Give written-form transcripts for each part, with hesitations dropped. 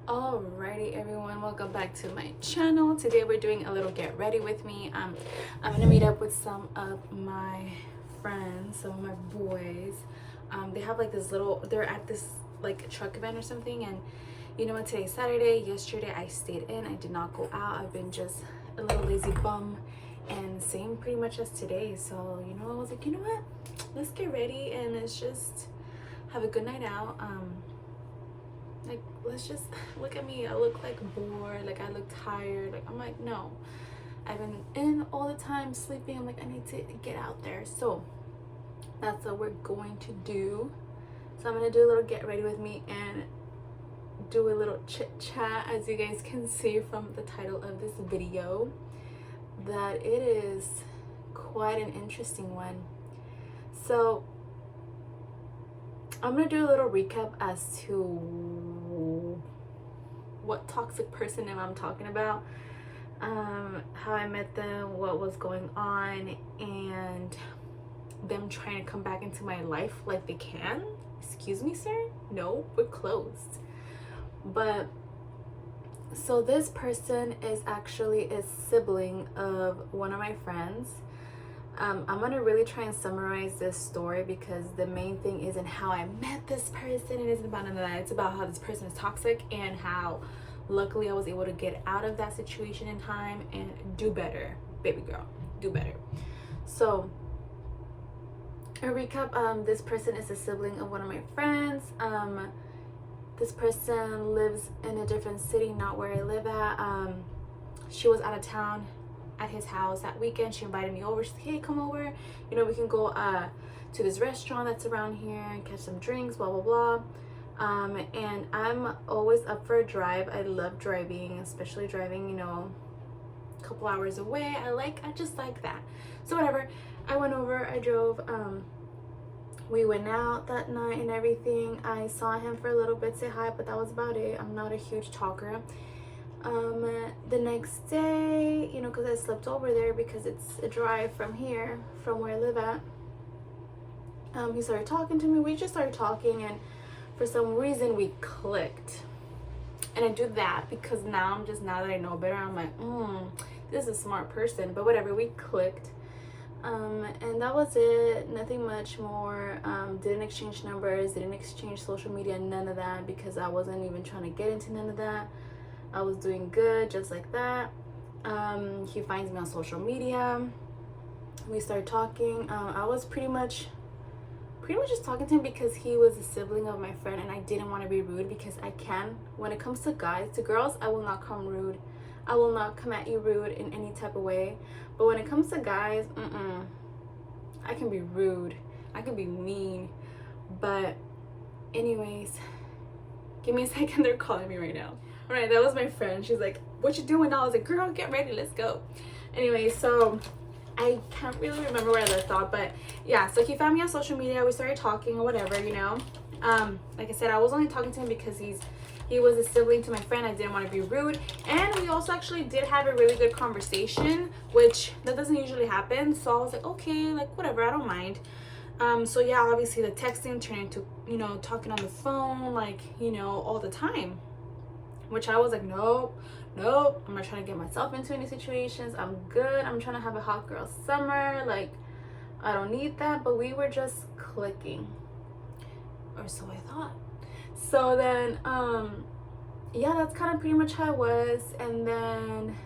Alrighty everyone, welcome back to my channel. Today we're doing a little get ready with me. I'm gonna meet up with some of my friends, some of my boys. They have like this little, they're at this like truck event or something, and you know what, today's Saturday. Yesterday I stayed in, I did not go out. I've been just a little lazy bum, and same pretty much as today. So you know, I was like, you know what, let's get ready and let's just have a good night out. Like, let's just look at me. I look like bored, like I look tired. Like, I'm like, no, I've been in all the time sleeping. I'm like, I need to get out there. So that's what we're going to do. So I'm gonna do a little get ready with me and do a little chit chat, as you guys can see from the title of this video, that it is quite an interesting one. So I'm gonna do a little recap as to what toxic person I'm talking about, how I met them, what was going on, and them trying to come back into my life like they can. Excuse me, sir? No, we're closed. But so this person is actually a sibling of one of my friends. I'm gonna really try and summarize this story because the main thing isn't how I met this person. It isn't about none of that. It's about how this person is toxic and how luckily I was able to get out of that situation in time and do better. Baby girl, do better. So a recap, this person is a sibling of one of my friends. This person lives in a different city, not where I live at. She was out of town at his house that weekend. She invited me over. She's like, hey, come over, you know, we can go to this restaurant that's around here and catch some drinks, blah blah blah. And I'm always up for a drive. I love driving, especially driving, you know, a couple hours away. I just like that. So whatever, I went over, I drove. We went out that night and everything. I saw him for a little bit, say hi, but that was about it. I'm not a huge talker. The next day, you know, because I slept over there because it's a drive from here, from where I live at, he started talking to me. We just started talking, and for some reason we clicked. And I do that because now that I know better, I'm like, this is a smart person. But whatever, we clicked. And that was it. Nothing much more. Didn't exchange numbers, didn't exchange social media, none of that, because I wasn't even trying to get into none of that. I was doing good just like that. He finds me on social media. We started talking. I was pretty much just talking to him because he was a sibling of my friend, and I didn't want to be rude because I can. When it comes to guys, to girls, I will not come rude. I will not come at you rude in any type of way. But when it comes to guys, I can be rude. I can be mean. But anyways, give me a second. They're calling me right now. All right, that was my friend. She's like, what you doing now? I was like, girl, get ready, let's go. Anyway, so I can't really remember where I left off, but yeah, so he found me on social media. We started talking or whatever, you know. Like I said, I was only talking to him because he was a sibling to my friend. I didn't want to be rude, and we also actually did have a really good conversation, which that doesn't usually happen. So I was like, okay, like whatever, I don't mind. So yeah, obviously the texting turned into, you know, talking on the phone, like, you know, all the time, which I was like, nope, I'm not trying to get myself into any situations. I'm good. I'm trying to have a hot girl summer. Like, I don't need that. But we were just clicking, or so I thought. So then yeah, that's kind of pretty much how it was. And then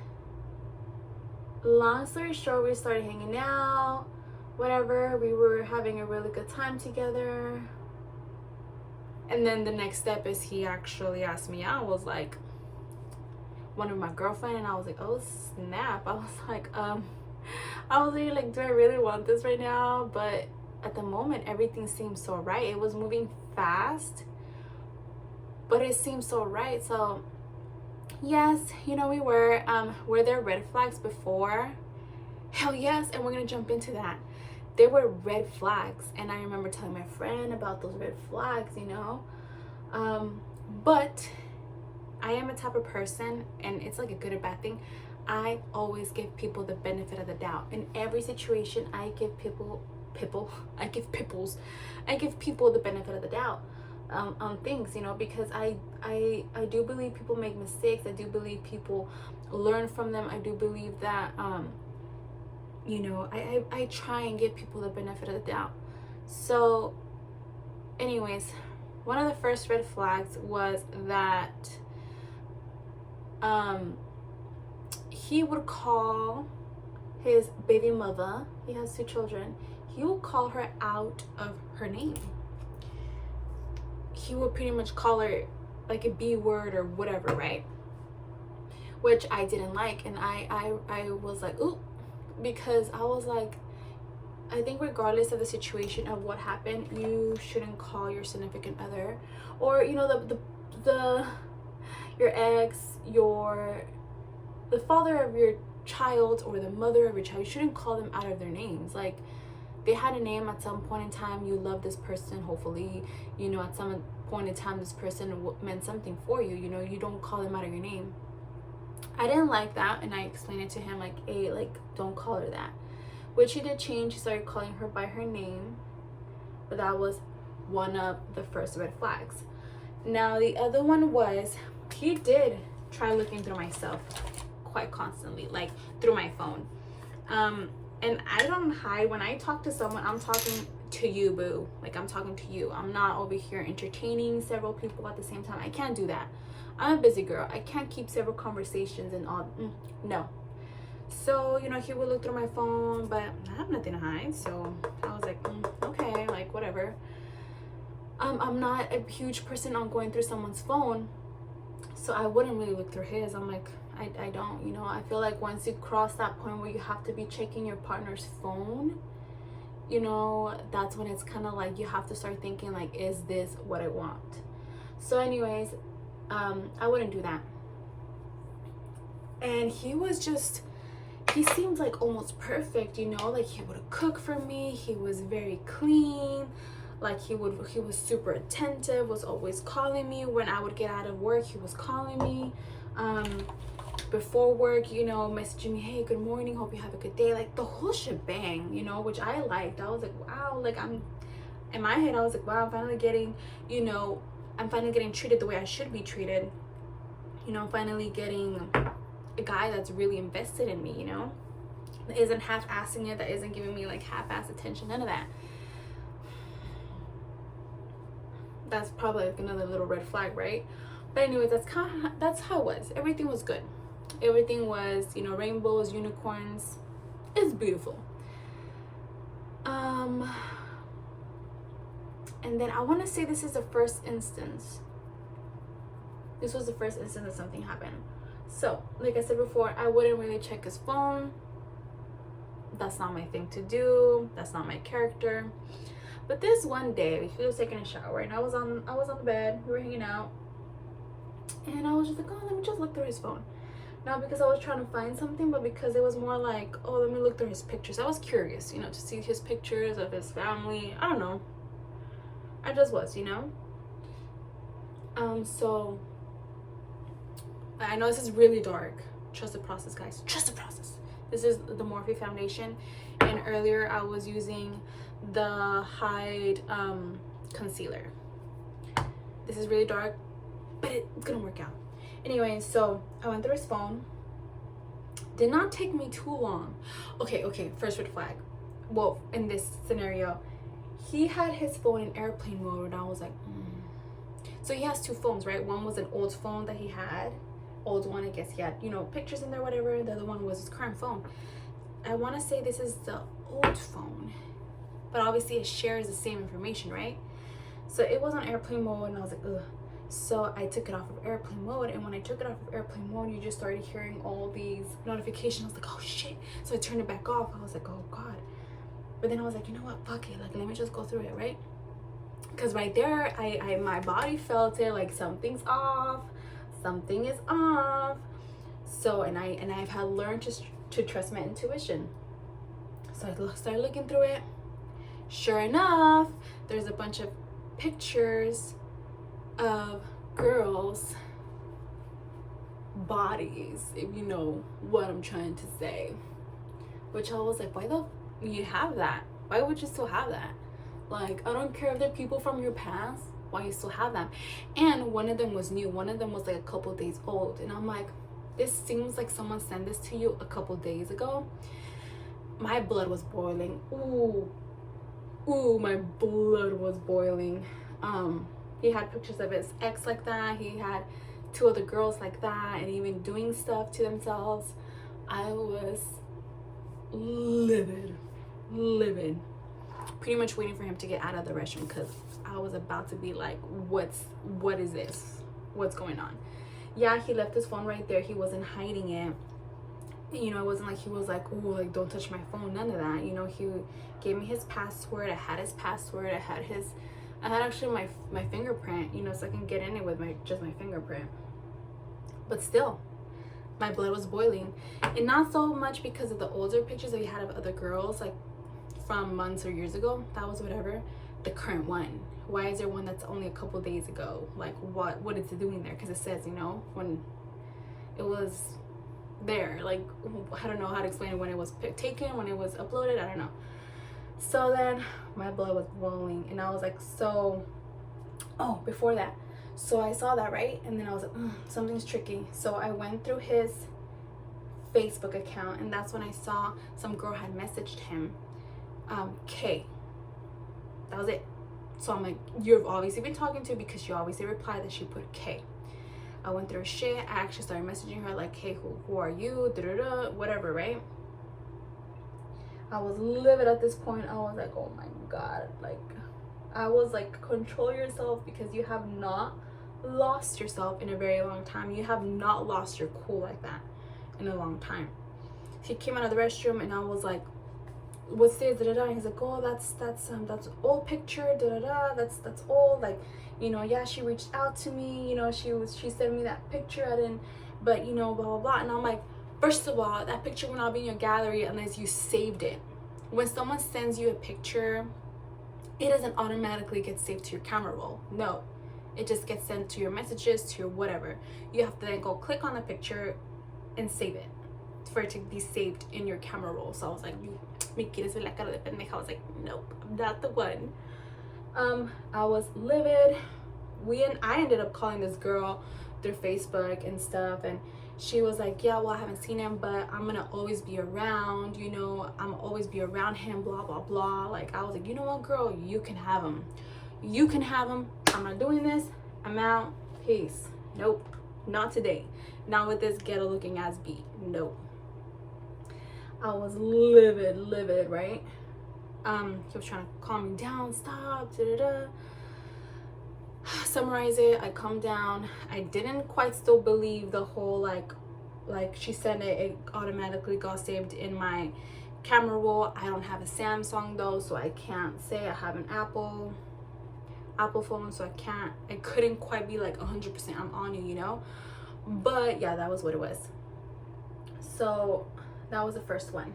long story short, we started hanging out, whatever. We were having a really good time together. And then the next step is he actually asked me out. Was like, one of my girlfriend, and I was like, oh snap. I was like, I was really like, do I really want this right now? But at the moment, everything seemed so right. It was moving fast, but it seemed so right. So yes, you know, were there red flags before? Hell yes. And we're gonna jump into that. There were red flags, and I remember telling my friend about those red flags, you know. But I am a type of person, and it's like a good or bad thing, I always give people the benefit of the doubt. In every situation, I give people the benefit of the doubt. things, you know, because I do believe people make mistakes. I do believe people learn from them. I do believe that you know, I try and give people the benefit of the doubt. So anyways, one of the first red flags was that he would call his baby mother, he has 2 children, he would call her out of her name. He would pretty much call her like a B word or whatever, right? Which I didn't like, and I was like, ooh, because I was like, I think regardless of the situation of what happened, you shouldn't call your significant other, or you know, the your ex, the father of your child, or the mother of your child, you shouldn't call them out of their names. Like, they had a name at some point in time. You love this person, hopefully, you know, at some point in time this person meant something for you, you know, you don't call them out of your name. I didn't like that, and I explained it to him like, hey, like, don't call her that. Which he did change. He started calling her by her name, but that was one of the first red flags. Now the other one was, he did try looking through my stuff quite constantly, like through my phone. And I don't hide. When I talk to someone, I'm talking to you, boo. Like, I'm talking to you. I'm not over here entertaining several people at the same time. I can't do that. I'm a busy girl. I can't keep several conversations and all. No. So, you know, he would look through my phone, but I have nothing to hide. So I was like, okay, like, whatever. I'm not a huge person on going through someone's phone, so I wouldn't really look through his. I'm like, I don't, you know. I feel like once you cross that point where you have to be checking your partner's phone, you know, that's when it's kind of like you have to start thinking like, is this what I want? So anyways, I wouldn't do that. And he seemed like almost perfect, you know, like he would cook for me. He was very clean. Like he was super attentive, was always calling me when I would get out of work. He was calling me before work, you know, messaging me, hey, good morning, hope you have a good day, like the whole shebang, you know, which I liked. I was like, wow, like in my head I was like, wow, I'm finally getting treated the way I should be treated, you know. I'm finally getting a guy that's really invested in me, you know, that isn't half-assing it, that isn't giving me like half-ass attention, none of that. That's probably like another little red flag, right? But anyways, that's how it was. Everything was good. Everything was, you know, rainbows, unicorns. It's beautiful. And then I want to say this is the first instance. This was the first instance that something happened. So, like I said before, I wouldn't really check his phone. That's not my thing to do. That's not my character. But this one day, he was taking a shower, and I was on the bed. We were hanging out, and I was just like, oh, let me just look through his phone. Not because I was trying to find something, but because it was more like, oh, let me look through his pictures. I was curious, you know, to see his pictures of his family. I don't know. I just was, you know. So I know this is really dark. Trust the process, guys. Trust the process. This is the Morphe foundation, and earlier I was using the Hide concealer. This is really dark, but it's gonna work out. Anyway, so I went through his phone. Did not take me too long. Okay, first red flag. Well, in this scenario, he had his phone in airplane mode, and I was like, So he has 2 phones, right? One was an old phone that he had. Old one, I guess he had, you know, pictures in there, whatever. The other one was his current phone. I want to say this is the old phone, but obviously it shares the same information, right? So it was on airplane mode, and I was like, ugh. So I took it off of airplane mode, and when I took it off of airplane mode, you just started hearing all these notifications. I was like, oh shit. So I turned it back off. I was like, oh god. But then I was like, you know what, fuck it, like let me just go through it, right? Because right there, I my body felt it, like something's off, something is off. So and I've had learned to trust my intuition. So I started looking through it. Sure enough, there's a bunch of pictures of girls' bodies, if you know what I'm trying to say. Which I was like, why the you have that? Why would you still have that? Like, I don't care if they're people from your past. why you still have them. And one of them was new, one of them was like a couple days old, and I'm like, this seems like someone sent this to you a couple days ago. My blood was boiling. Ooh, my blood was boiling. He had pictures of his ex like that. He had 2 other girls like that, and even doing stuff to themselves. I was livid, pretty much waiting for him to get out of the restroom, because I was about to be like, what is this? What's going on? Yeah, he left his phone right there. He wasn't hiding it. You know, it wasn't like he was like, oh, like, don't touch my phone, none of that. You know, he gave me his password. I had his password. I had actually my fingerprint, you know, so I can get in it with just my fingerprint. But still, my blood was boiling. And not so much because of the older pictures that we had of other girls, like from months or years ago. That was whatever. The current one. Why is there one that's only a couple days ago? Like, what is it doing there? Because it says, you know, when it was there, like, I don't know how to explain it, when it was taken, when it was uploaded, I don't know. So then my blood was boiling, and I was like, so, oh, before that, so I saw that, right? And then I was like, something's tricky. So I went through his Facebook account, and that's when I saw some girl had messaged him, K. That was it. So I'm like, you've obviously been talking to, because she obviously replied that she put K. I went through her shit. I actually started messaging her like, hey, who are you? Da-da-da, whatever, right? I was livid at this point. I was like, oh my God. Like, I was like, control yourself, because you have not lost yourself in a very long time. You have not lost your cool like that in a long time. He came out of the restroom, and I was like, what's this? Da-da-da. And he's like, oh, that's old picture. Da-da-da. That's old. Like, you know, yeah, she reached out to me, you know, she sent me that picture. I didn't, but you know, blah blah blah. And I'm like, first of all, that picture will not be in your gallery unless you saved it. When someone sends you a picture, it doesn't automatically get saved to your camera roll. No, it just gets sent to your messages, to your whatever. You have to then go click on the picture and save it for it to be saved in your camera roll. So I was like, me quieres ver la cara de pendeja? I was like, nope, I'm not the one. I was livid. I ended up calling this girl through Facebook and stuff, and she was like, yeah, well, I haven't seen him, but I'm gonna always be around, you know, I'm always be around him, blah blah blah. Like, I was like, you know what, girl, you can have him, I'm not doing this, I'm out, peace. Nope, not today, not with this ghetto looking ass beat. Nope. I was livid, right? He was trying to calm me down, stop, da-da-da. Summarize it, I calmed down. I didn't quite still believe the whole like she said it automatically got saved in my camera roll. I don't have a Samsung though, so I can't say. I have an Apple phone, so I couldn't quite be like 100% I'm on you, you know. But yeah, that was what it was. So that was the first one.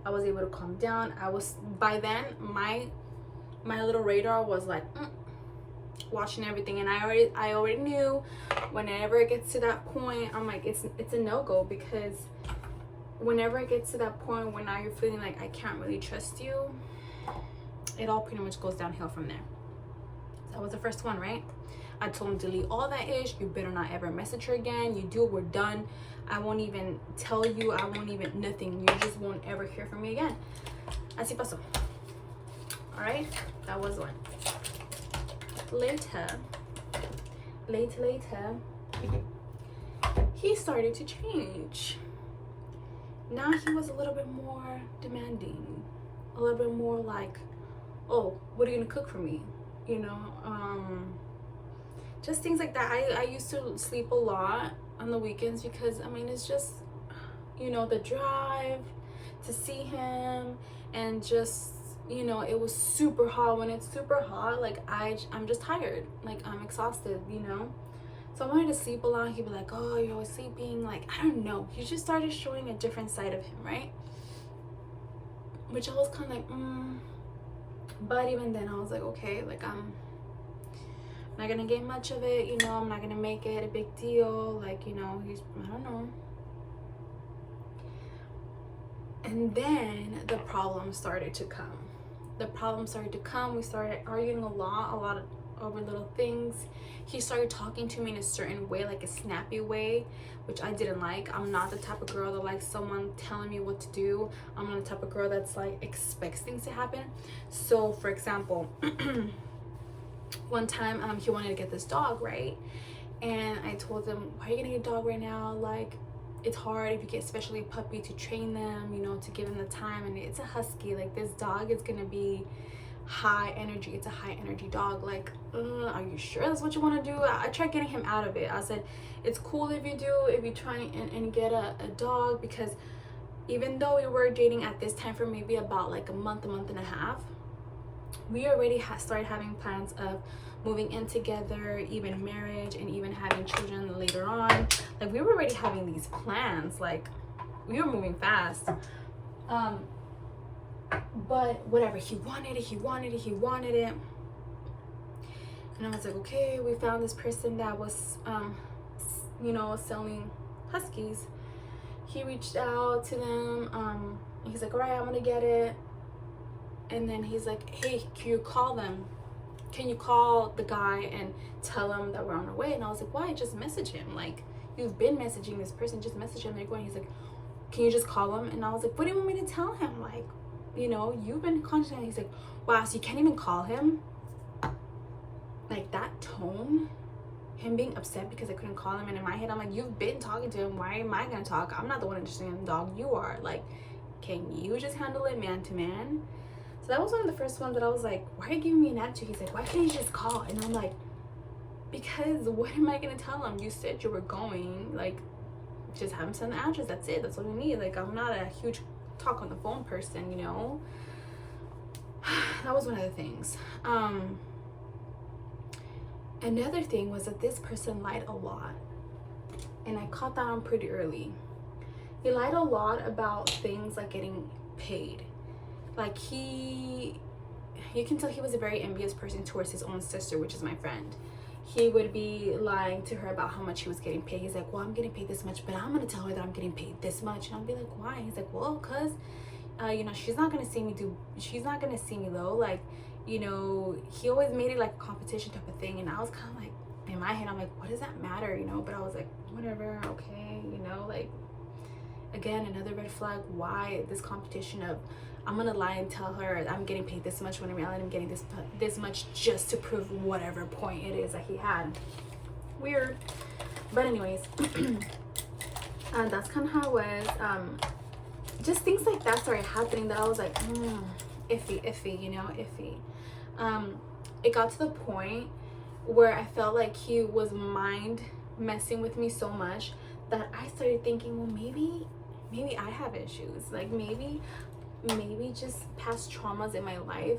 I was able to calm down. By then my little radar was like watching everything, and I already knew whenever it gets to that point, I'm like, it's a no-go, because whenever it gets to that point when now you're feeling like I can't really trust you, it all pretty much goes downhill from there. So that was the first one, right? I told him, delete all that ish. You better not ever message her again. You do, we're done. I won't even tell you. I won't even nothing. You just won't ever hear from me again. Así pasó. All right, that was one. Later, he started to change. Now he was a little bit more demanding, a little bit more like, oh, what are you gonna cook for me? You know, just things like that. I used to sleep a lot on the weekends, because I mean, it's just, you know, the drive to see him, and just, you know, it was super hot. When it's super hot, like I'm just tired, like I'm exhausted, you know. So I wanted to sleep a lot. He'd be like, oh, you're always sleeping. Like, I don't know, he just started showing a different side of him, right? Which I was kind of like, but even then I was like, okay, like I'm not gonna get much of it, you know. I'm not gonna make it a big deal, like, you know, I don't know. And then the problem started to come. We started arguing a lot over little things. He started talking to me in a certain way, like a snappy way, which I didn't like. I'm not the type of girl that likes someone telling me what to do. I'm not the type of girl that's like expects things to happen. So for example, one time he wanted to get this dog, right? And I told him, why are you gonna get a dog right now? Like, it's hard if you get especially a puppy to train them, you know, to give them the time. And it's a husky. Like, this dog is gonna be high energy. It's a high energy dog. Like, are you sure that's what you want to do? I tried getting him out of it. I said, it's cool if you try and get a dog, because even though we were dating at this time for maybe about like a month and a half, we already started having plans of moving in together, even marriage, and even having children later on. Like, we were already having these plans. Like, we were moving fast. But whatever, he wanted it. And I was like, okay, we found this person that was, you know, selling huskies. He reached out to them. He's like, all right, I'm gonna get it. And then he's like, hey, can you call them? Can you call the guy and tell him that we're on our way? And I was like, why? Just message him. Like, you've been messaging this person, just message him. They're going. He's like, can you just call him? And I was like, what do you want me to tell him? Like, you know, you've been contacting. He's like, wow, so you can't even call him? Like, that tone, him being upset because I couldn't call him. And in my head, I'm like, you've been talking to him. Why am I gonna talk? I'm not the one interested in the dog. You are. Like, can you just handle it man to man? So that was one of the first ones that I was like, why are you giving me an attitude? He's like, why can't you just call? And I'm like, because what am I gonna tell him? You said you were going. Like, just have him send the address. That's it. That's what we need. Like, I'm not a huge talk on the phone person, you know. That was one of the things. Another thing was that this person lied a lot, and I caught that on pretty early. He lied a lot about things like getting paid. Like, you can tell he was a very envious person towards his own sister, which is my friend. He would be lying to her about how much he was getting paid. He's like, well, I'm getting paid this much, but I'm gonna tell her that I'm getting paid this much. And I'll be like, why? He's like, well, cause you know, she's not gonna see me low. Like, you know, he always made it like a competition type of thing. And I was kind of like, in my head, I'm like, what does that matter, you know? But I was like, whatever, okay, you know. Like, again, another red flag. Why this competition of, I'm gonna lie and tell her I'm getting paid this much when in reality I'm getting this much just to prove whatever point it is that he had. Weird. But anyways, and that's kind of how it was. Just things like that started happening that I was like, iffy, you know, iffy. It got to the point where I felt like he was mind messing with me so much that I started thinking, well, maybe I have issues. Like, maybe just past traumas in my life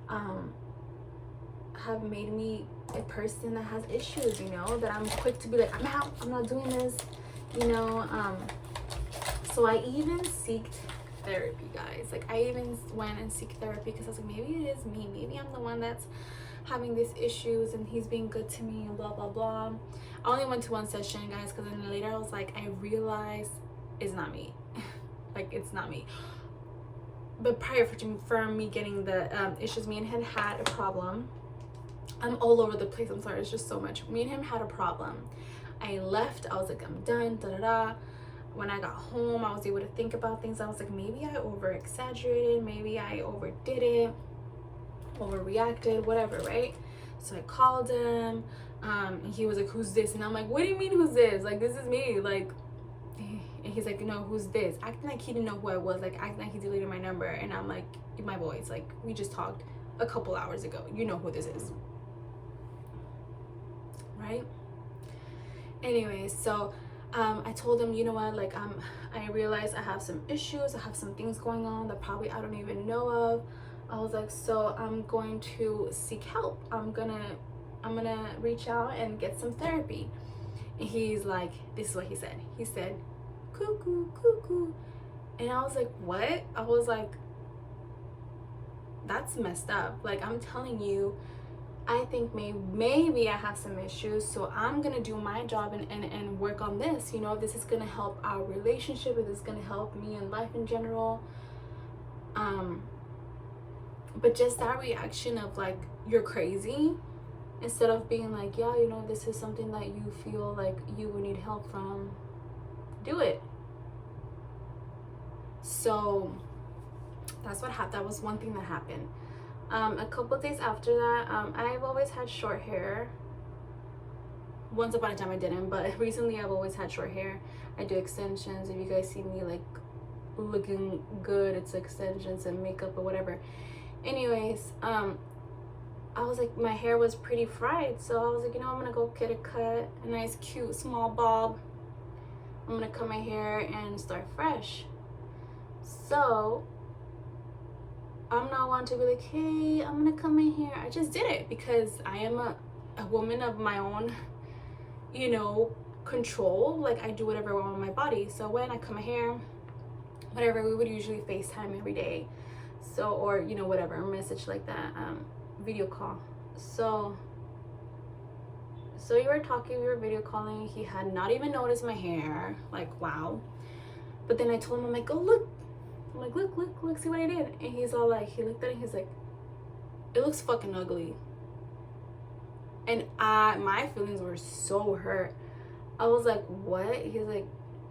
have made me a person that has issues, you know, that I'm quick to be like, I'm out, I'm not doing this, you know. So I even seeked therapy, guys. Like, I even went and seek therapy because I was like, maybe it is me, maybe I'm the one that's having these issues and he's being good to me and blah blah blah. I only went to one session, guys, because then later I was like, I realized it's not me. Like, it's not me. But prior for me getting the issues, me and him had a problem. I'm all over the place, I'm sorry, it's just so much. Me and him had a problem. I left, I was like, I'm done, da-da-da. When I got home, I was able to think about things. I was like, maybe I over exaggerated, maybe I overdid it, overreacted, whatever, right? So I called him, and he was like, who's this? And I'm like, what do you mean who's this? Like, this is me. Like, and he's like, no, who's this? Acting like he didn't know who I was, like acting like he deleted my number. And I'm like, my voice, like, we just talked a couple hours ago, you know who this is, right? Anyways, so I told him, you know what, like, I realized I have some issues, I have some things going on that probably I don't even know of. I was like, so I'm going to seek help. I'm gonna reach out and get some therapy. And he's like, this is what he said. He said, cuckoo, cuckoo. And I was like, what? I was like, that's messed up. Like, I'm telling you, I think maybe I have some issues, so I'm gonna do my job and work on this, you know, if this is gonna help our relationship, if this is gonna help me in life in general. But just that reaction of like, you're crazy, instead of being like, yeah, you know, this is something that you feel like you would need help from, do it. So that's what happened. That was one thing that happened. A couple days after that, I've always had short hair. Once upon a time I didn't, but recently I've always had short hair. I do extensions. If you guys see me like looking good, it's extensions and makeup or whatever. Anyways, I was like, my hair was pretty fried, so I was like, you know, I'm gonna go get a cut, a nice cute small bob. I'm gonna cut my hair and start fresh. So I'm not one to be like, hey, I'm gonna cut my hair. I just did it because I am a woman of my own, you know, control. Like, I do whatever I want with my body. So when I cut my hair, whatever, we would usually FaceTime every day. So, or, you know, whatever, message like that, video call. So we were talking, we were video calling. He had not even noticed my hair. Like, wow. But then I told him, I'm like, oh, look. I'm like, look, see what I did. And he's all like, he looked at it, he's like, it looks fucking ugly. And my feelings were so hurt. I was like, what? He's like,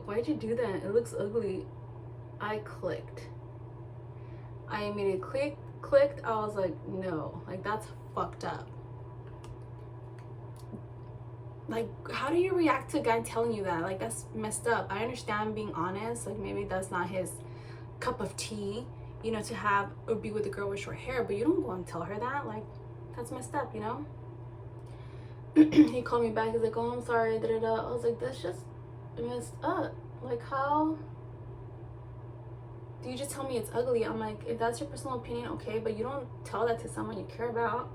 why'd you do that? It looks ugly. I clicked. I immediately clicked. I was like, no, like, that's fucked up. Like, how do you react to a guy telling you that? Like, that's messed up. I understand being honest. Like, maybe that's not his cup of tea, you know, to have or be with a girl with short hair, but you don't go and tell her that. Like, that's messed up, you know. He called me back. He's like, oh, I'm sorry, da da da. I was like, that's just messed up. Like, how do you just tell me it's ugly? I'm like, if that's your personal opinion, okay, but you don't tell that to someone you care about.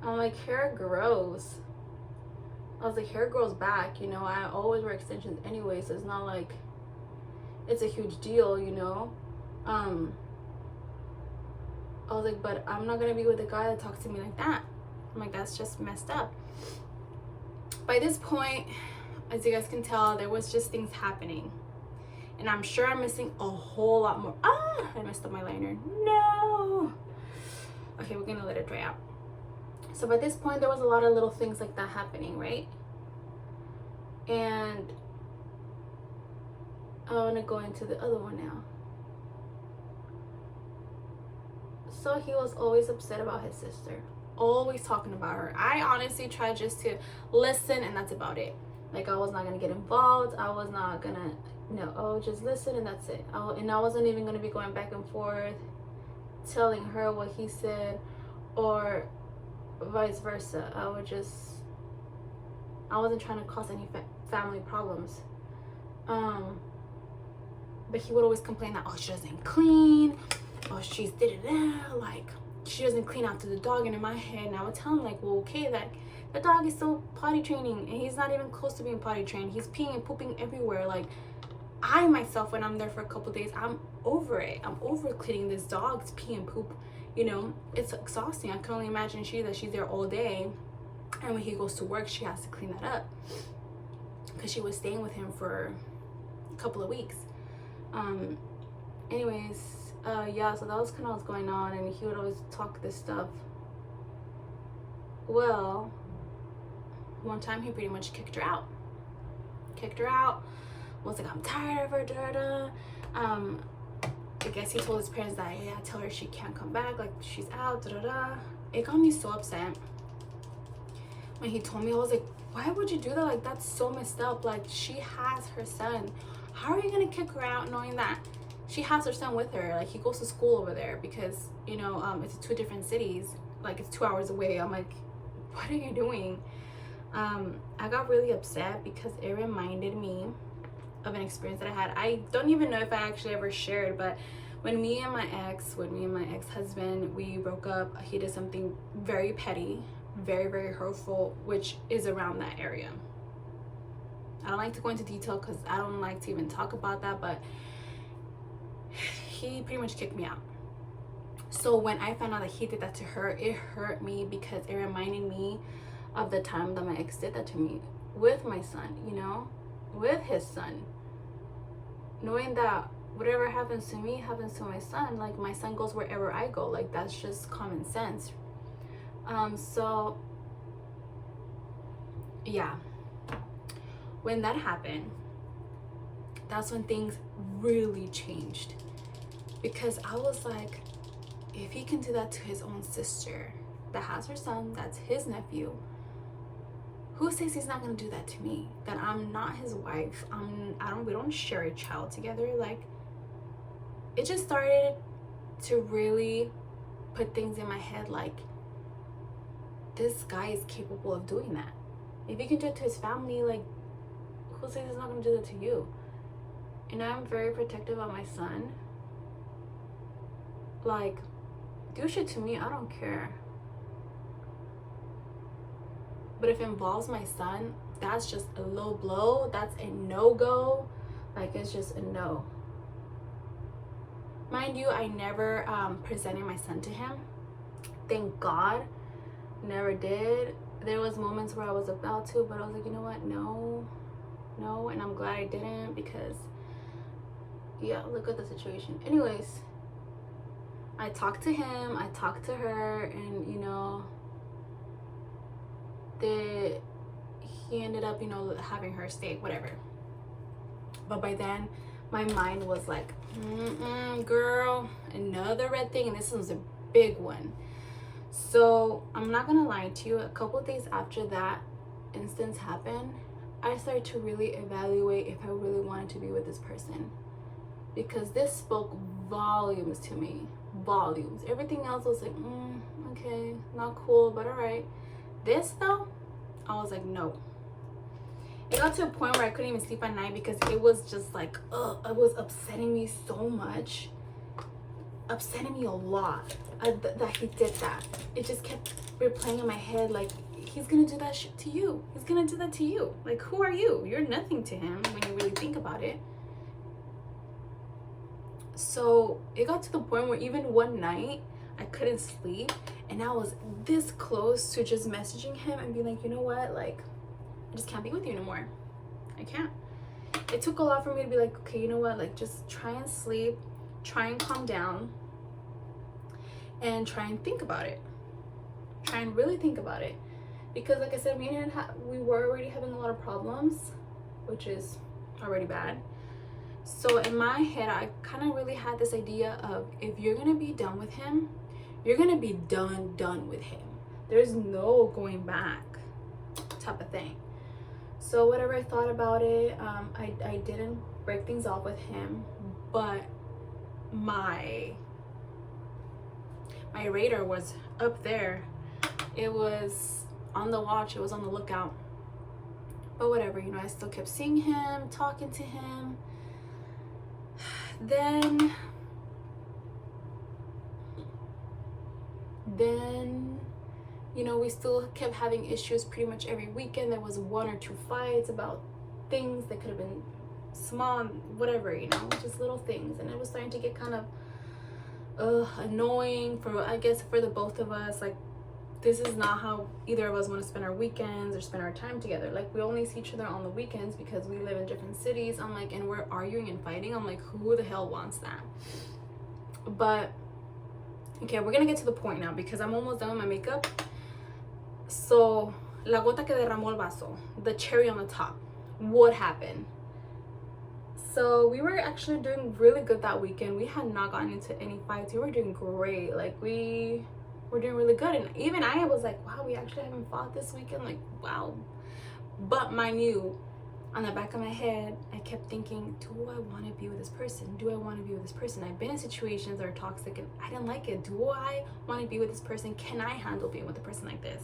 I'm like, hair grows. I was like, hair grows back, you know. I always wear extensions anyway, so it's not like it's a huge deal, you know. I was like, but I'm not gonna be with a guy that talks to me like that. I'm like, that's just messed up. By this point, as you guys can tell, there was just things happening, and I'm sure I'm missing a whole lot more. I messed up my liner. No. Okay, we're gonna let it dry out. So by this point, there was a lot of little things like that happening, right? And I want to go into the other one now. So he was always upset about his sister, always talking about her. I honestly tried just to listen, and that's about it. Like, I was not gonna get involved. I was not gonna, no, I would just listen, and that's it. And I wasn't even gonna be going back and forth telling her what he said, or vice versa. I wasn't trying to cause any family problems. But he would always complain that, oh, she doesn't clean, oh, she's da-da-da, like, she doesn't clean after the dog. And in my head, and I would tell him, like, well, okay, that the dog is still potty training, and he's not even close to being potty trained. He's peeing and pooping everywhere. Like, I myself, when I'm there for a couple days, I'm over it. I'm over cleaning this dog's pee and poop. You know, it's exhausting. I can only imagine she's there all day, and when he goes to work, she has to clean that up because she was staying with him for a couple of weeks. Anyways, yeah, so that was kind of what's going on, and he would always talk this stuff. Well, one time he pretty much kicked her out. Was like, I'm tired of her, da-da-da. I guess he told his parents that, yeah, tell her she can't come back, like, she's out, da-da-da. It got me so upset. When he told me, I was like, why would you do that? Like, that's so messed up. Like, she has her son. How are you gonna kick her out knowing that she has her son with her? Like, he goes to school over there because, you know, it's 2 different cities. Like, it's 2 hours away. I'm like, what are you doing? I got really upset because it reminded me of an experience that I had. I don't even know if I actually ever shared, but when me and my ex-husband, we broke up, he did something very petty, very, very hurtful, which is around that area. I don't like to go into detail because I don't like to even talk about that, but he pretty much kicked me out. So when I found out that he did that to her, it hurt me because it reminded me of the time that my ex did that to me with my son, you know, with his son. Knowing that whatever happens to me happens to my son. Like, my son goes wherever I go. Like, that's just common sense. So yeah, when that happened, that's when things really changed. Because I was like, if he can do that to his own sister that has her son, that's his nephew, who says he's not gonna do that to me? That I'm not his wife. We don't share a child together. Like, it just started to really put things in my head like, this guy is capable of doing that. If he can do it to his family, like, who says he's not gonna do that to you? And I'm very protective of my son. Like, do shit to me, I don't care. But if it involves my son, that's just a low blow. That's a no-go. Like, it's just a no. Mind you, I never presented my son to him. Thank God. Never did. There was moments where I was about to, but I was like, you know what? No. And I'm glad I didn't, because, yeah, look at the situation. Anyways, I talked to him. I talked to her, and, you know, he ended up, you know, having her stay, whatever. But by then, my mind was like, girl, another red thing, and this was a big one. So I'm not gonna lie to you, a couple of days after that instance happened, I started to really evaluate if I really wanted to be with this person, because this spoke volumes to me. Volumes. Everything else was like, okay, not cool, but all right. This though, I was like, no. It got to a point where I couldn't even sleep at night, because it was just like, it was upsetting me so much. Upsetting me a lot that he did that. It just kept replaying in my head, like, he's gonna do that shit to you. He's gonna do that to you. Like, who are you? You're nothing to him when you really think about it. So it got to the point where even one night I couldn't sleep, and I was this close to just messaging him and being like, you know what, like, I just can't be with you anymore. I can't. It took a lot for me to be like, okay, you know what, like, just try and sleep, try and calm down, and try and think about it. Try and really think about it. Because like I said, we were already having a lot of problems, which is already bad. So in my head, I kind of really had this idea of, if you're gonna be done with him, you're gonna be done with him. There's no going back type of thing. So whatever I thought about it, I didn't break things off with him, but my radar was up there. It was on the watch, it was on the lookout. But whatever, you know, I still kept seeing him, talking to him. Then, you know, we still kept having issues pretty much every weekend. There was 1 or 2 fights about things that could have been small, whatever, you know, just little things. And it was starting to get kind of annoying for, I guess, for the both of us. Like, this is not how either of us want to spend our weekends or spend our time together. Like, we only see each other on the weekends because we live in different cities. I'm like, and we're arguing and fighting. I'm like, who the hell wants that? But okay, we're gonna get to the point now, because I'm almost done with my makeup. So, la gota que derramó el vaso, the cherry on the top. What happened? So we were actually doing really good that weekend. We had not gotten into any fights. We were doing great. Like, we were doing really good. And even I was like, wow, we actually haven't fought this weekend. Like, wow. But mind you, on the back of my head, I kept thinking, do I want to be with this person? Do I want to be with this person? I've been in situations that are toxic and I didn't like it. Do I want to be with this person? Can I handle being with a person like this?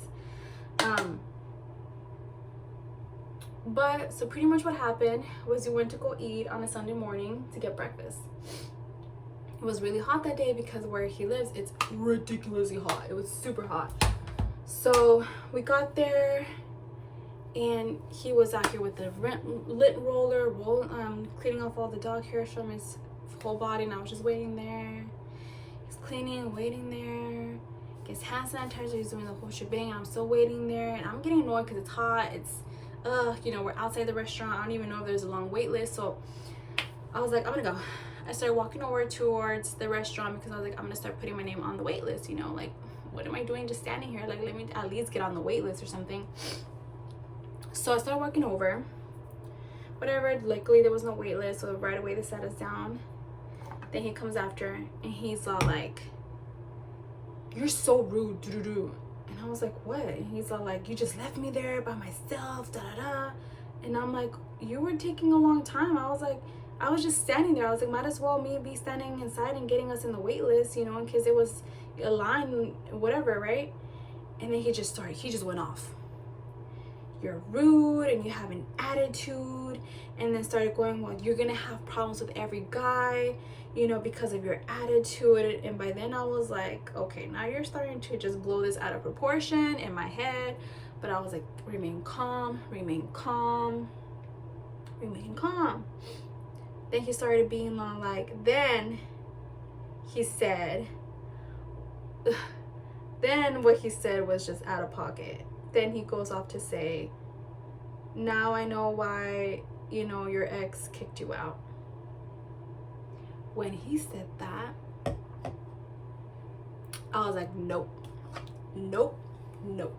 But so pretty much what happened was we went to go eat on a Sunday morning to get breakfast. It was really hot that day because where he lives, it's ridiculously hot. It was super hot. So we got there and he was out here with the lint roller, cleaning off all the dog hair from his whole body, and I was just waiting there. He's cleaning, waiting there. Gets hand sanitizer, he's doing the whole shebang. I'm still waiting there, and I'm getting annoyed because it's hot. It's you know, we're outside the restaurant. I don't even know if there's a long wait list. So I was like, I'm gonna go. I started walking over towards the restaurant because I was like, I'm gonna start putting my name on the wait list, you know, like, what am I doing just standing here? Like, let me at least get on the wait list or something. So I started walking over. Whatever, luckily there was no wait list, so right away they sat us down. Then he comes after and he's all like, "You're so rude, doo-doo-doo." And I was like, "What?" And he's all like, "You just left me there by myself, da-da-da." And I'm like, "You were taking a long time." I was like, I was just standing there. I was like, might as well me be standing inside and getting us in the wait list, you know, in case it was a line, whatever, right? And then he just went off. "You're rude and you have an attitude," and then started going, "Well, you're gonna have problems with every guy, you know, because of your attitude." And by then I was like, okay, now you're starting to just blow this out of proportion in my head. But I was like, remain calm, remain calm, remain calm. Then he started being like, then he said, then what he said was just out of pocket. Then he goes off to say, "Now I know why, you know, your ex kicked you out." When he said that, I was like, nope, nope, nope,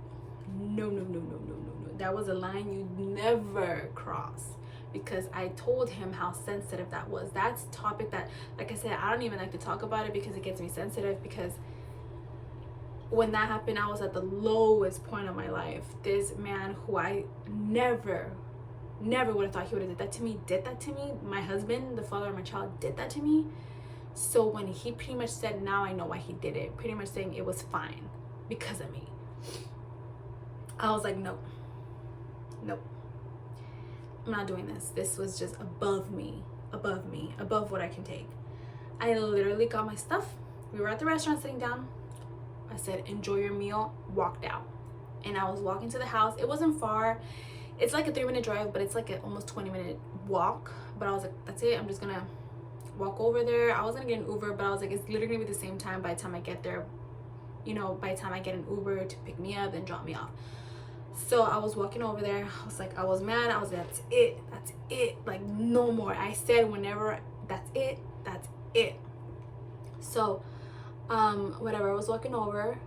no, no, no, no, no, no, no. That was a line you'd never cross, because I told him how sensitive that was. That's a topic that, like I said, I don't even like to talk about it because it gets me sensitive, because when that happened, I was at the lowest point of my life. This man who I never would have thought he would have did that to me. My husband, the father of my child, did that to me. So when he pretty much said, "Now I know why he did it," pretty much saying it was fine because of me, I was like, nope, nope, I'm not doing this. This was just above me, above what I can take. I literally got my stuff. We were at the restaurant sitting down. I said, "Enjoy your meal," walked out. And I was walking to the house. It wasn't far. It's like a 3-minute drive, but it's like an almost 20-minute walk. But I was like, that's it. I'm just gonna walk over there. I was gonna get an Uber, but I was like, it's literally gonna be the same time by the time I get there. You know, by the time I get an Uber to pick me up and drop me off. So I was walking over there. I was like, I was mad. I was like, that's it. Like, no more. I said whenever, that's it. So whatever, I was walking over,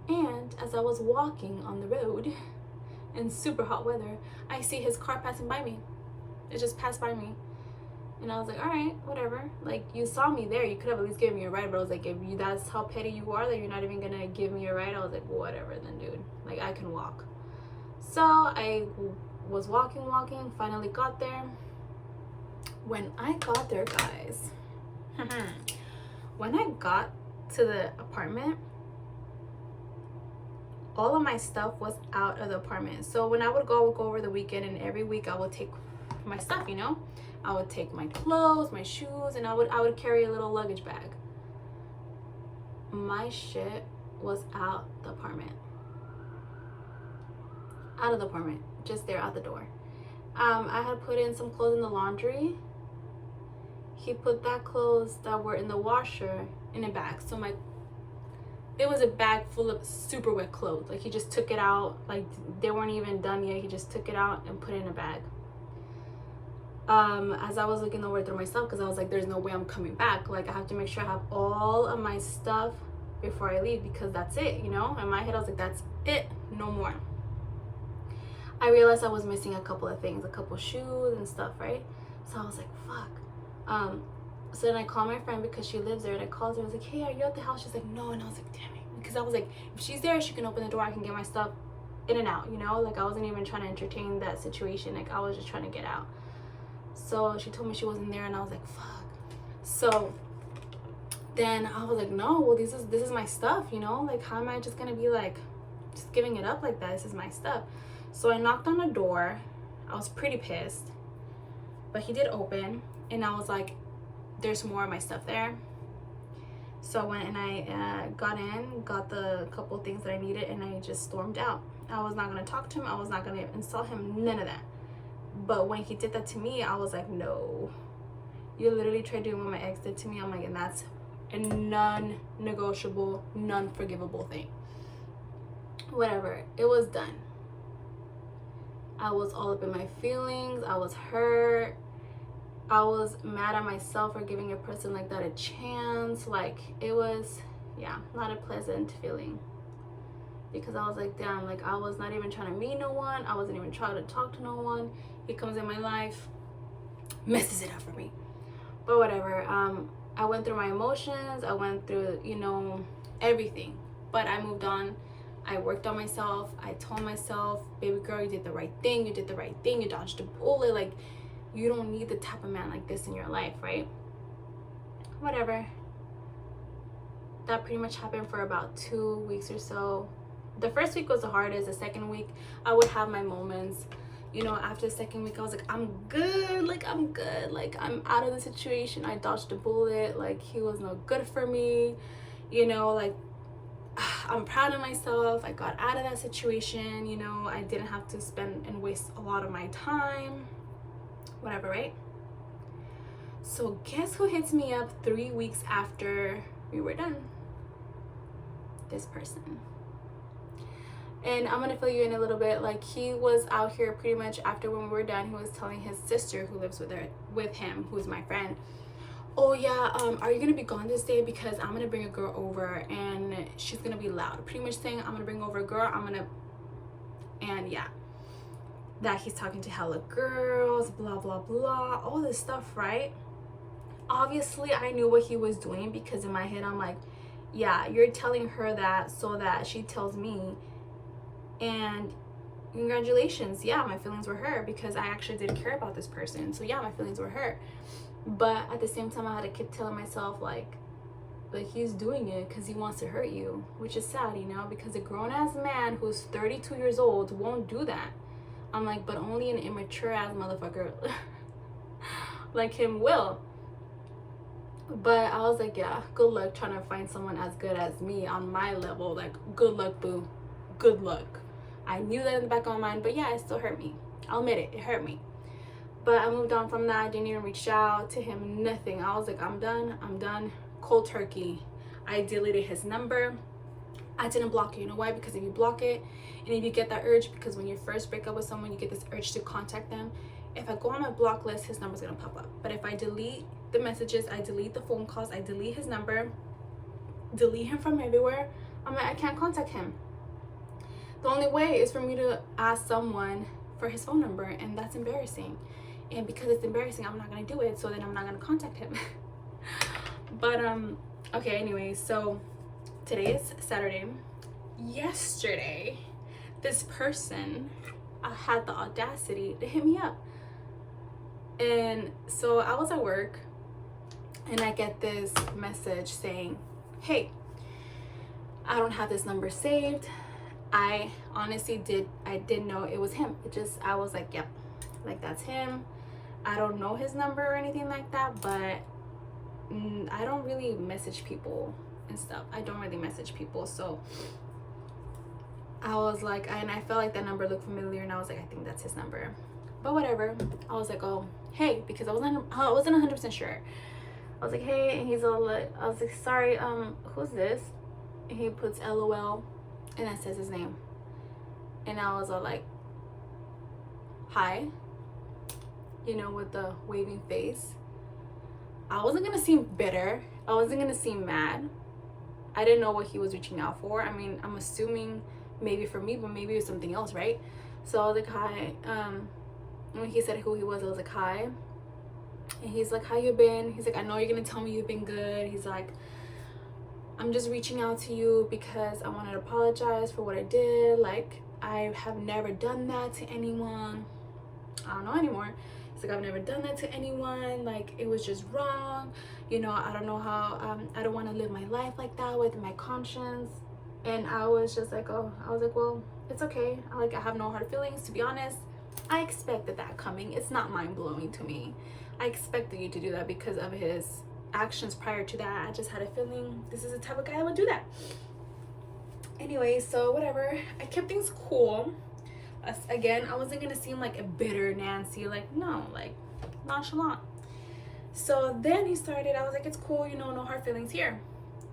and as I was walking on the road in super hot weather, I see his car passing by me. It just passed by me, and I was like, all right, whatever. Like, you saw me there, you could have at least given me a ride. But I was like, if you, that's how petty you are, that you're not even gonna give me a ride, I was like, whatever then, dude. Like, I can walk. So I was walking, finally got there. When I got there, guys, when I got to the apartment, all of my stuff was out of the apartment. So when I would go over the weekend, and every week I would take my stuff, you know, I would take my clothes, my shoes, and I would carry a little luggage bag. My shit was out the apartment, just there out the door. I had put in some clothes in the laundry. He put that clothes that were in the washer in a bag. So it was a bag full of super wet clothes. Like, he just took it out, like they weren't even done yet. He just took it out and put it in a bag. As I was looking over through my stuff, because I was like, there's no way I'm coming back. Like, I have to make sure I have all of my stuff before I leave, because that's it, you know. In my head I was like, that's it, no more. I realized I was missing a couple of things, a couple shoes and stuff, right? So I was like, fuck. So then I called my friend, because she lives there, and I called her. I was like, hey, are you at the house? She's like, no. And I was like, damn it, because I was like, if she's there, she can open the door, I can get my stuff in and out, you know. Like, I wasn't even trying to entertain that situation. Like, I was just trying to get out. So she told me she wasn't there, and I was like, fuck. So then I was like, no, well, this is my stuff, you know. Like, how am I just gonna be like just giving it up like that? This is my stuff. So I knocked on the door. I was pretty pissed, but he did open, and I was like, there's more of my stuff there. So I went and I got the couple things that I needed, and I just stormed out. I was not going to talk to him. I was not going to insult him, none of that. But when he did that to me, I was like, no, you literally tried doing what my ex did to me. I'm like, and that's a non-negotiable, non-forgivable thing. Whatever, it was done. I was all up in my feelings. I was hurt. I was mad at myself for giving a person like that a chance. Like, it was, yeah, not a pleasant feeling. because I was like, damn, like I was not even trying to meet no one. I wasn't even trying to talk to no one. He comes in my life, messes it up for me. But whatever. I went through my emotions. I went through, you know, everything. But I moved on. I worked on myself. I told myself, baby girl, you did the right thing. You did the right thing. You dodged a bullet. Like, you don't need the type of man like this in your life, right? Whatever. That pretty much happened for about 2 weeks or so. The first week was the hardest. The second week, I would have my moments. You know, after the second week, I was like, I'm good. Like, I'm good. Like, I'm out of the situation. I dodged a bullet. Like, he was no good for me. You know, like, I'm proud of myself. I got out of that situation. You know, I didn't have to spend and waste a lot of my time. Whatever, right? So, guess who hits me up 3 weeks after we were done? This person. And I'm gonna fill you in a little bit. Like, he was out here pretty much after when we were done. He was telling his sister who lives with him, who's my friend, oh yeah, are you gonna be gone this day, because I'm gonna bring a girl over and she's gonna be loud. Pretty much saying, I'm gonna bring over a girl, and yeah, that he's talking to hella girls, blah blah blah, all this stuff, right? Obviously I knew what he was doing, because in my head I'm like, yeah, you're telling her that so that she tells me. And congratulations, yeah, my feelings were hurt, because I actually did care about this person. So yeah, my feelings were hurt. But at the same time, I had to keep telling myself, like he's doing it because he wants to hurt you, which is sad, you know, because a grown-ass man who's 32 years old won't do that. I'm like, but only an immature-ass motherfucker like him will. But I was like, yeah, good luck trying to find someone as good as me on my level. Like, good luck, boo. Good luck. I knew that in the back of my mind, but yeah, it still hurt me. I'll admit it hurt me. But I moved on from that. I didn't even reach out to him, nothing. I was like, I'm done. Cold turkey. I deleted his number. I didn't block it. You know why? Because if you block it, and if you get that urge, because when you first break up with someone, you get this urge to contact them. If I go on my block list, his number's gonna pop up. But if I delete the messages, I delete the phone calls, I delete his number, delete him from everywhere, I'm like, I can't contact him. The only way is for me to ask someone for his phone number, and that's embarrassing. And because it's embarrassing, I'm not gonna do it, so then I'm not gonna contact him. But okay, anyway, so today is Saturday. Yesterday, this person had the audacity to hit me up. And so I was at work, and I get this message saying, hey, I don't have this number saved. I honestly didn't know it was him. I was like, yep, like that's him. I don't know his number or anything like that, but I don't really message people and stuff. I don't really message people. So I was like, and I felt like that number looked familiar, and I was like, I think that's his number. But whatever. I was like, oh, hey, because I wasn't 100% sure. I was like, hey, and he's all like, I was like, sorry, who's this? And he puts LOL, and that says his name. And I was all like, hi, you know, with the waving face. I wasn't gonna seem bitter. I wasn't gonna seem mad. I didn't know what he was reaching out for. I mean, I'm assuming maybe for me, but maybe it was something else, right? So I was like, hi. When he said who he was, I was like, hi. And he's like, how you been? He's like, I know you're gonna tell me you've been good. He's like, I'm just reaching out to you because I wanted to apologize for what I did. Like, I have never done that to anyone. I don't know anymore. He's like, I've never done that to anyone. Like, it was just wrong. You know, I don't know how, I don't want to live my life like that with my conscience. And I was just like, oh, I was like, well, it's okay. I have no hard feelings, to be honest. I expected that coming. It's not mind-blowing to me. I expected you to do that because of his actions prior to that. I just had a feeling this is the type of guy that would do that. Anyway, so whatever. I kept things cool. Again, I wasn't gonna seem like a bitter Nancy. Like, no, like nonchalant. So then he started, I was like, it's cool, you know, no hard feelings here.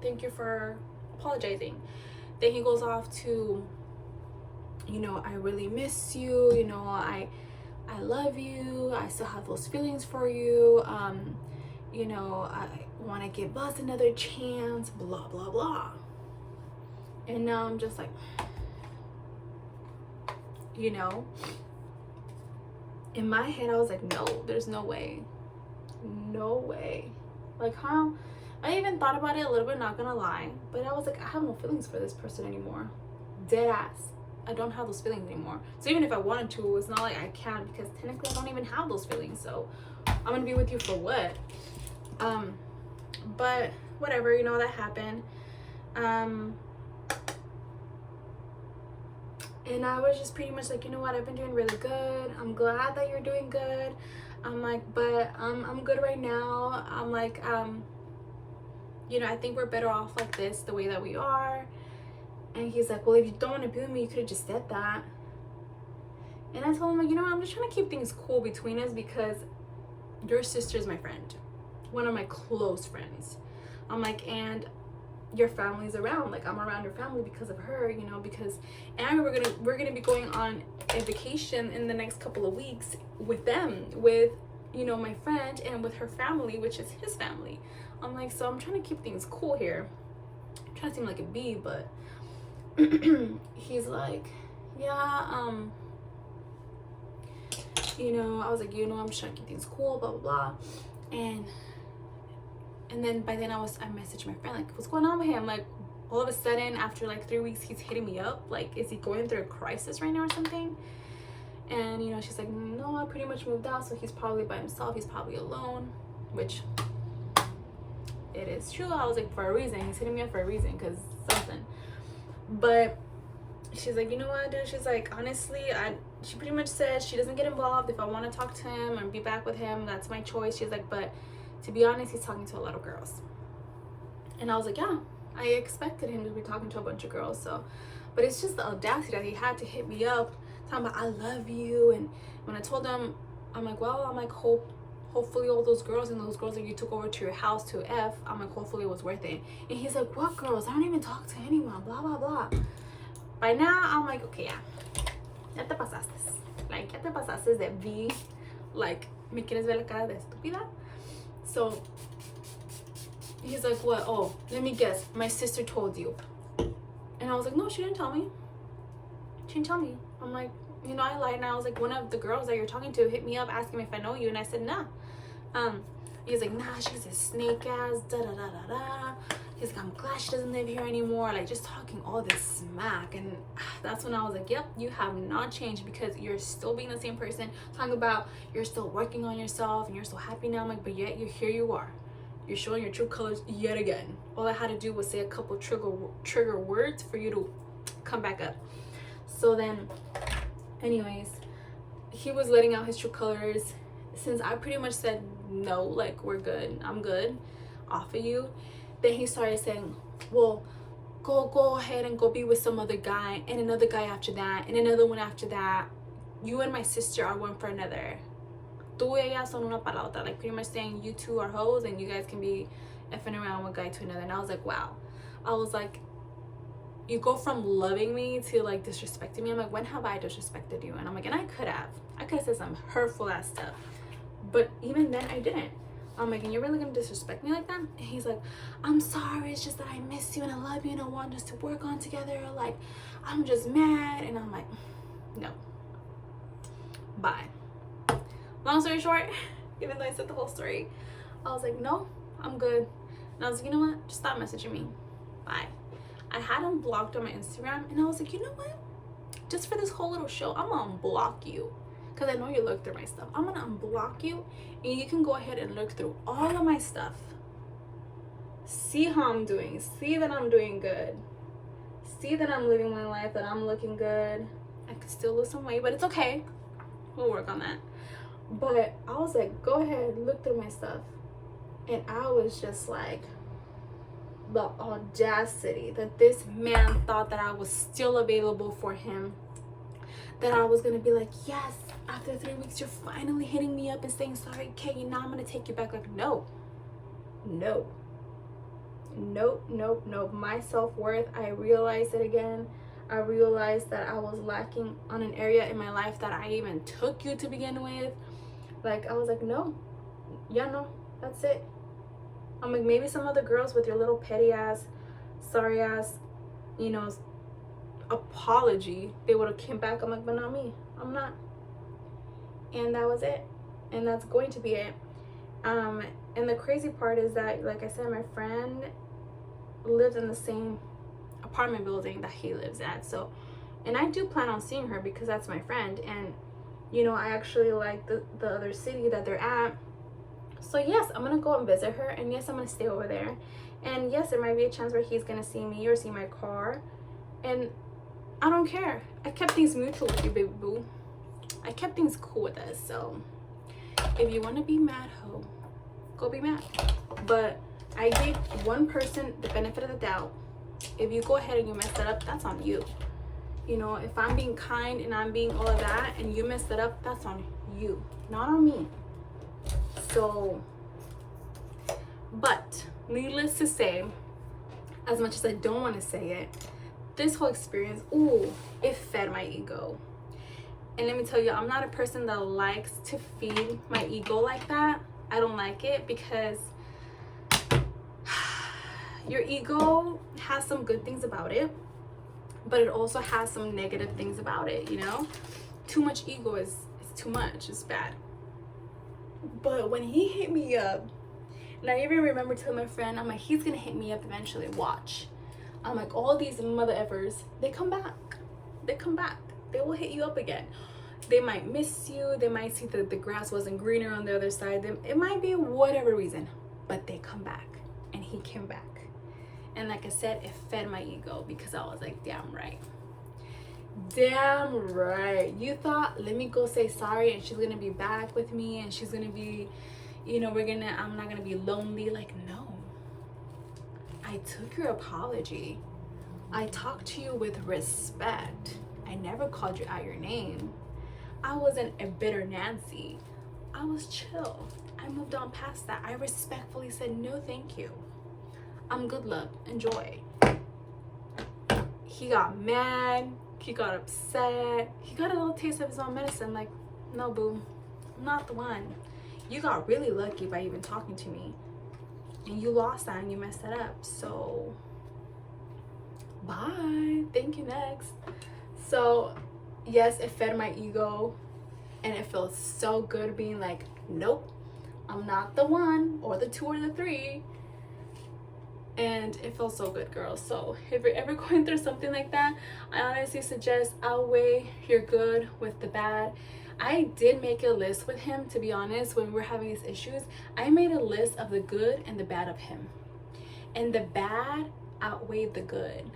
Thank you for apologizing. Then he goes off to, you know, I really miss you, you know, I love you, I still have those feelings for you, you know, I want to give us another chance, blah blah blah. And now I'm just like, you know. In my head, I was like, no, there's no way. No way. Like, how? I even thought about it a little bit, not gonna lie. But I was like, I have no feelings for this person anymore. Dead ass. I don't have those feelings anymore. So even if I wanted to, it's not like I can, because technically I don't even have those feelings. So I'm gonna be with you for what? But whatever, you know, that happened. And I was just pretty much like, you know what, I've been doing really good. I'm glad that you're doing good. I'm like, but I'm good right now. I'm like, you know, I think we're better off like this, the way that we are. And he's like, well, if you don't want to be with me, you could have just said that. And I told him, like, you know what, I'm just trying to keep things cool between us, because your sister is my friend, one of my close friends. I'm like, and your family's around, like I'm around your family because of her, you know, because, and we're gonna be going on a vacation in the next couple of weeks with them, with, you know, my friend, and with her family, which is his family. I'm like, so I'm trying to keep things cool here. I'm trying to seem like a bee, but he's like, yeah, you know, I was like, you know, I'm just trying to keep things cool, blah blah blah. And then by then I messaged my friend, like, what's going on with him? Like, all of a sudden, after like 3 weeks, he's hitting me up. Like, is he going through a crisis right now or something? And, you know, she's like, no, I pretty much moved out, so he's probably by himself. He's probably alone, which it is true. I was like, for a reason. He's hitting me up for a reason, because something. But she's like, you know what, dude? She's like, honestly, she pretty much said she doesn't get involved. If I want to talk to him and be back with him, that's my choice. She's like, but to be honest, he's talking to a lot of girls. And I was like, yeah, I expected him to be talking to a bunch of girls. So, but it's just the audacity that he had to hit me up talking about I love you. And when I told him, I'm like, well, I'm like, hopefully all those girls and those girls that you took over to your house to F, I'm like, hopefully it was worth it. And he's like, what girls? I don't even talk to anyone, blah blah blah. By now I'm like, okay, yeah, ya te pasaste, like, ya te pasaste de V, like, me quieres ver la cara de estúpida. So he's like, what? Oh, let me guess, my sister told you. And I was like, no, she didn't tell me. She didn't tell me. I'm like, you know, I lied. And I was like, one of the girls that you're talking to hit me up asking me if I know you, and I said nah. He's like, nah, she's a snake ass, da da da da da. He's like, I'm glad she doesn't live here anymore. Like, just talking all this smack. And that's when I was like, yep, you have not changed, because you're still being the same person, talking about you're still working on yourself and you're so happy now. I'm like, but yet here you are. You're showing your true colors yet again. All I had to do was say a couple trigger words for you to come back up. So then, anyways, he was letting out his true colors. Since I pretty much said no, like, we're good, I'm good off of you, then he started saying, well, go ahead and go be with some other guy, and another guy after that, and another one after that. You and my sister are one for another. Tú y ella son una para la otra. Like, pretty much saying you two are hoes and you guys can be effing around one guy to another. And I was like, wow. I was like, you go from loving me to like disrespecting me. I'm like, when have I disrespected you? And I'm like, and I could have said some hurtful ass stuff, but even then I didn't. I'm like, and you're really gonna disrespect me like that? And he's like, I'm sorry, it's just that I miss you and I love you and I want us to work on together. Like, I'm just mad. And I'm like, no, bye. Long story short, even though I said the whole story, I was like, no, I'm good. And I was like, you know what, just stop messaging me, bye. I had him blocked on my Instagram, and I was like, you know what, just for this whole little show, I'm gonna unblock you, because I know you look through my stuff. I'm gonna unblock you, and you can go ahead and look through all of my stuff, see how I'm doing, see that I'm doing good, see that I'm living my life, that I'm looking good. I could still lose some weight, but it's okay, we'll work on that. But I was like, go ahead, look through my stuff. And I was just like, the audacity that this man thought that I was still available for him, that I was gonna be like, yes, after 3 weeks you're finally hitting me up and saying sorry, okay, now I'm gonna take you back. Like, no, my self-worth, I realized it again. I realized that I was lacking on an area in my life that I even took you to begin with. Like, I was like, no, that's it. I'm like, maybe some other girls with your little petty ass, sorry ass, you know, apology, they would have came back. I'm like, but not me. I'm not. And that was it. And that's going to be it. And the crazy part is that, like I said, my friend lives in the same apartment building that he lives at. So, and I do plan on seeing her because that's my friend. And, you know, I actually like the other city that they're at. So yes, I'm gonna go and visit her, and yes, I'm gonna stay over there. And yes, there might be a chance where he's gonna see me or see my car, and I don't care. I kept things mutual with you, baby boo. I kept things cool with us. So if you want to be mad, ho, go be mad. But I gave one person the benefit of the doubt. If you go ahead and you mess that up, that's on you. You know, if I'm being kind and I'm being all of that and you mess that up, that's on you, not on me. So, but needless to say, as much as I don't want to say it, this whole experience, ooh, it fed my ego. And let me tell you, I'm not a person that likes to feed my ego like that. I don't like it because your ego has some good things about it, but it also has some negative things about it, you know? Too much ego is too much, it's bad. But when he hit me up, and I even remember telling my friend, I'm like, he's gonna hit me up eventually, watch. I'm like, all these mother effers, they come back. They come back. They will hit you up again. They might miss you. They might see that the grass wasn't greener on the other side. It might be whatever reason, but they come back. And he came back. And like I said, it fed my ego because I was like, damn right. Damn right. You thought, let me go say sorry and she's gonna be back with me and she's gonna be, you know, I'm not gonna be lonely. Like, no. I took your apology. I talked to you with respect. I never called you out your name. I wasn't a bitter Nancy. I was chill. I moved on past that. I respectfully said, no, thank you. I'm good, love. Enjoy. He got mad. He got upset. He got a little taste of his own medicine. Like, no, boo. I'm not the one. You got really lucky by even talking to me. And you lost that and you messed that up. So, bye. Thank you, next. So, yes, it fed my ego. And it feels so good being like, nope, I'm not the one or the two or the three. And it feels so good, girls. So if you're ever going through something like that, I honestly suggest outweigh your good with the bad. I did make a list with him, to be honest, when we were having these issues. I made a list of the good and the bad of him. And the bad outweighed the good.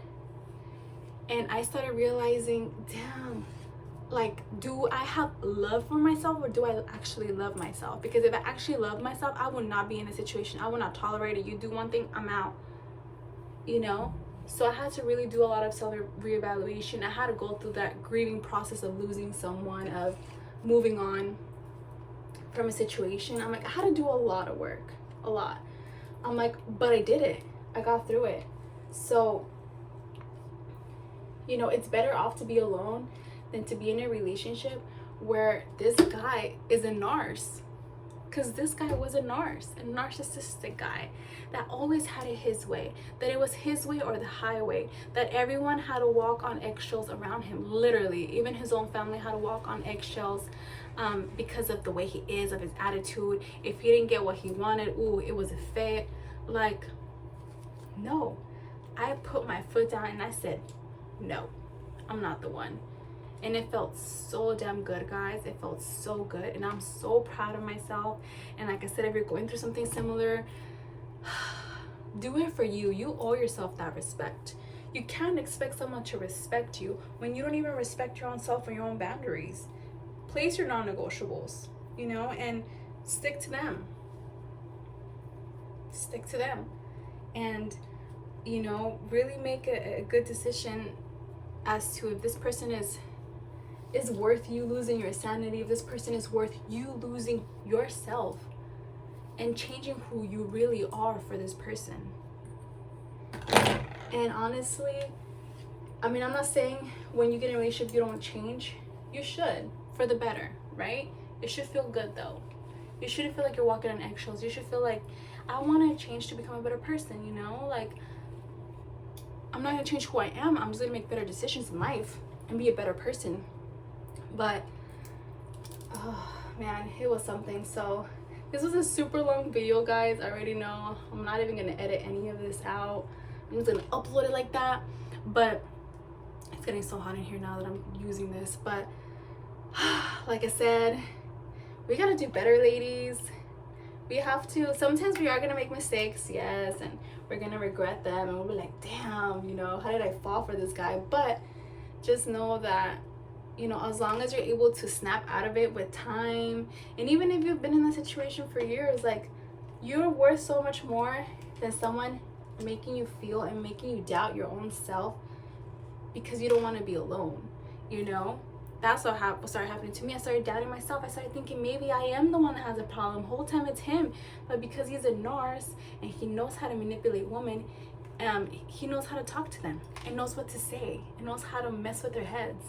And I started realizing, damn, like, do I have love for myself or do I actually love myself? Because if I actually love myself, I would not be in a situation. I would not tolerate it. You do one thing, I'm out. You know? So I had to really do a lot of self-reevaluation. I had to go through that grieving process of losing someone, of moving on from a situation. I'm like, I had to do a lot of work. A lot. I'm like, but I did it. I got through it. So, you know, it's better off to be alone than to be in a relationship where this guy is a narc. Because this guy was a narcissistic guy that always had it his way, that it was his way or the highway, that everyone had to walk on eggshells around him, literally. Even his own family had to walk on eggshells because of the way he is, of his attitude. If he didn't get what he wanted, ooh, it was a fit. Like, no. I put my foot down and I said, no, I'm not the one. And it felt so damn good, guys. It felt so good. And I'm so proud of myself. And like I said, if you're going through something similar, do it for you. You owe yourself that respect. You can't expect someone to respect you when you don't even respect your own self or your own boundaries. Place your non-negotiables, you know, and stick to them. Stick to them. And, you know, really make a good decision as to if this person is worth you losing your sanity, if this person is worth you losing yourself and changing who you really are for this person. And honestly, I mean, I'm not saying when you get in a relationship you don't change. You should, for the better, right? It should feel good though. You shouldn't feel like you're walking on eggshells. You should feel like, I want to change to become a better person, you know? Like, I'm not gonna change who I am. I'm just gonna make better decisions in life and be a better person. But oh man, it was something. So this was a super long video, guys. I already know I'm not even gonna edit any of this out. I'm just gonna upload it like that. But it's getting so hot in here now that I'm using this. But like I said, we gotta do better, ladies. We have to. Sometimes we are gonna make mistakes, yes, and we're gonna regret them, and we'll be like, damn, you know, how did I fall for this guy? But just know that, you know, as long as you're able to snap out of it with time, and even if you've been in that situation for years, like, you're worth so much more than someone making you feel and making you doubt your own self because you don't want to be alone, you know? That's what started happening to me. I started doubting myself. I started thinking maybe I am the one that has a problem. Whole time it's him. But because he's a narc and he knows how to manipulate women, he knows how to talk to them and knows what to say and knows how to mess with their heads.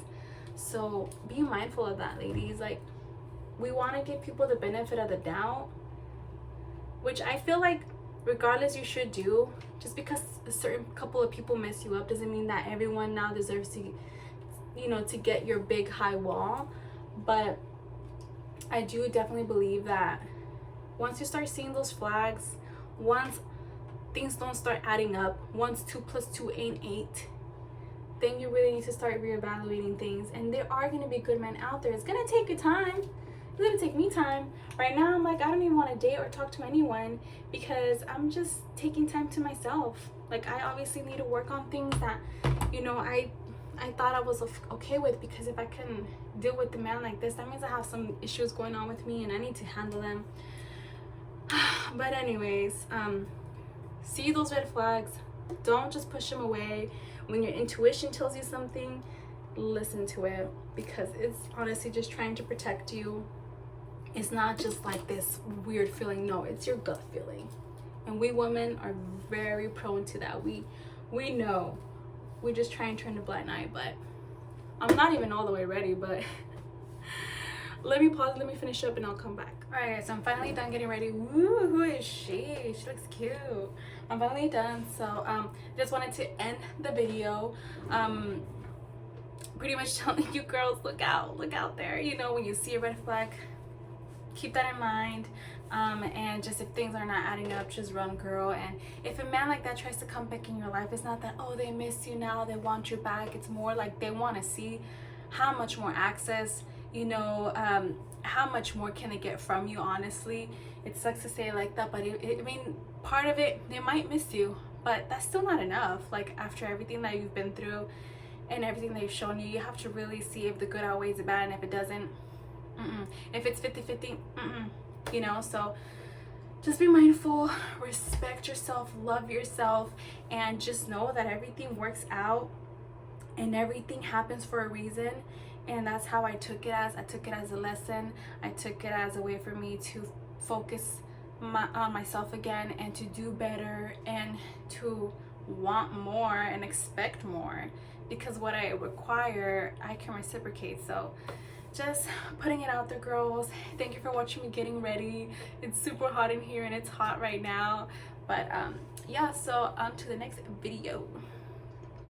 So be mindful of that, ladies. Like, we want to give people the benefit of the doubt, which I feel like regardless you should do. Just because a certain couple of people mess you up doesn't mean that everyone now deserves to, you know, to get your big high wall. But I do definitely believe that once you start seeing those flags, once things don't start adding up, once 2 + 2 ain't 8, then you really need to start reevaluating things. And there are going to be good men out there. It's going to take you time. It's going to take me time. Right now I'm like, I don't even want to date or talk to anyone because I'm just taking time to myself. Like, I obviously need to work on things that, you know, I thought I was okay with, because if I can deal with a man like this, that means I have some issues going on with me and I need to handle them. But anyways, see those red flags. Don't just push them away. When your intuition tells you something, listen to it, because it's honestly just trying to protect you. It's not just like this weird feeling. No, it's your gut feeling. And we women are very prone to that. We know. We just try and turn a blind eye, but I'm not even all the way ready. But let me pause, let me finish up, and I'll come back. All right, so I'm finally done getting ready. Woo, who is she? She looks cute. I'm finally done. So just wanted to end the video pretty much telling you girls, look out there. You know, when you see a red flag, keep that in mind. And just if things are not adding up, just run, girl. And if a man like that tries to come back in your life, it's not that, oh, they miss you now, they want you back. It's more like they want to see how much more access, you know, how much more can they get from you. Honestly, it sucks to say it like that, but I mean, part of it, they might miss you, but that's still not enough. Like, after everything that you've been through and everything they've shown you, you have to really see if the good outweighs the bad. And if it doesn't, if it's 50-50, you know. So just be mindful, respect yourself, love yourself, and just know that everything works out and everything happens for a reason. And that's how I took it as. I took it as a lesson. I took it as a way for me to focus on myself again, and to do better, and to want more and expect more, because what I require, I can reciprocate. So just putting it out there, girls. Thank you for watching me getting ready. It's super hot in here, and it's hot right now. But yeah, so on to the next video.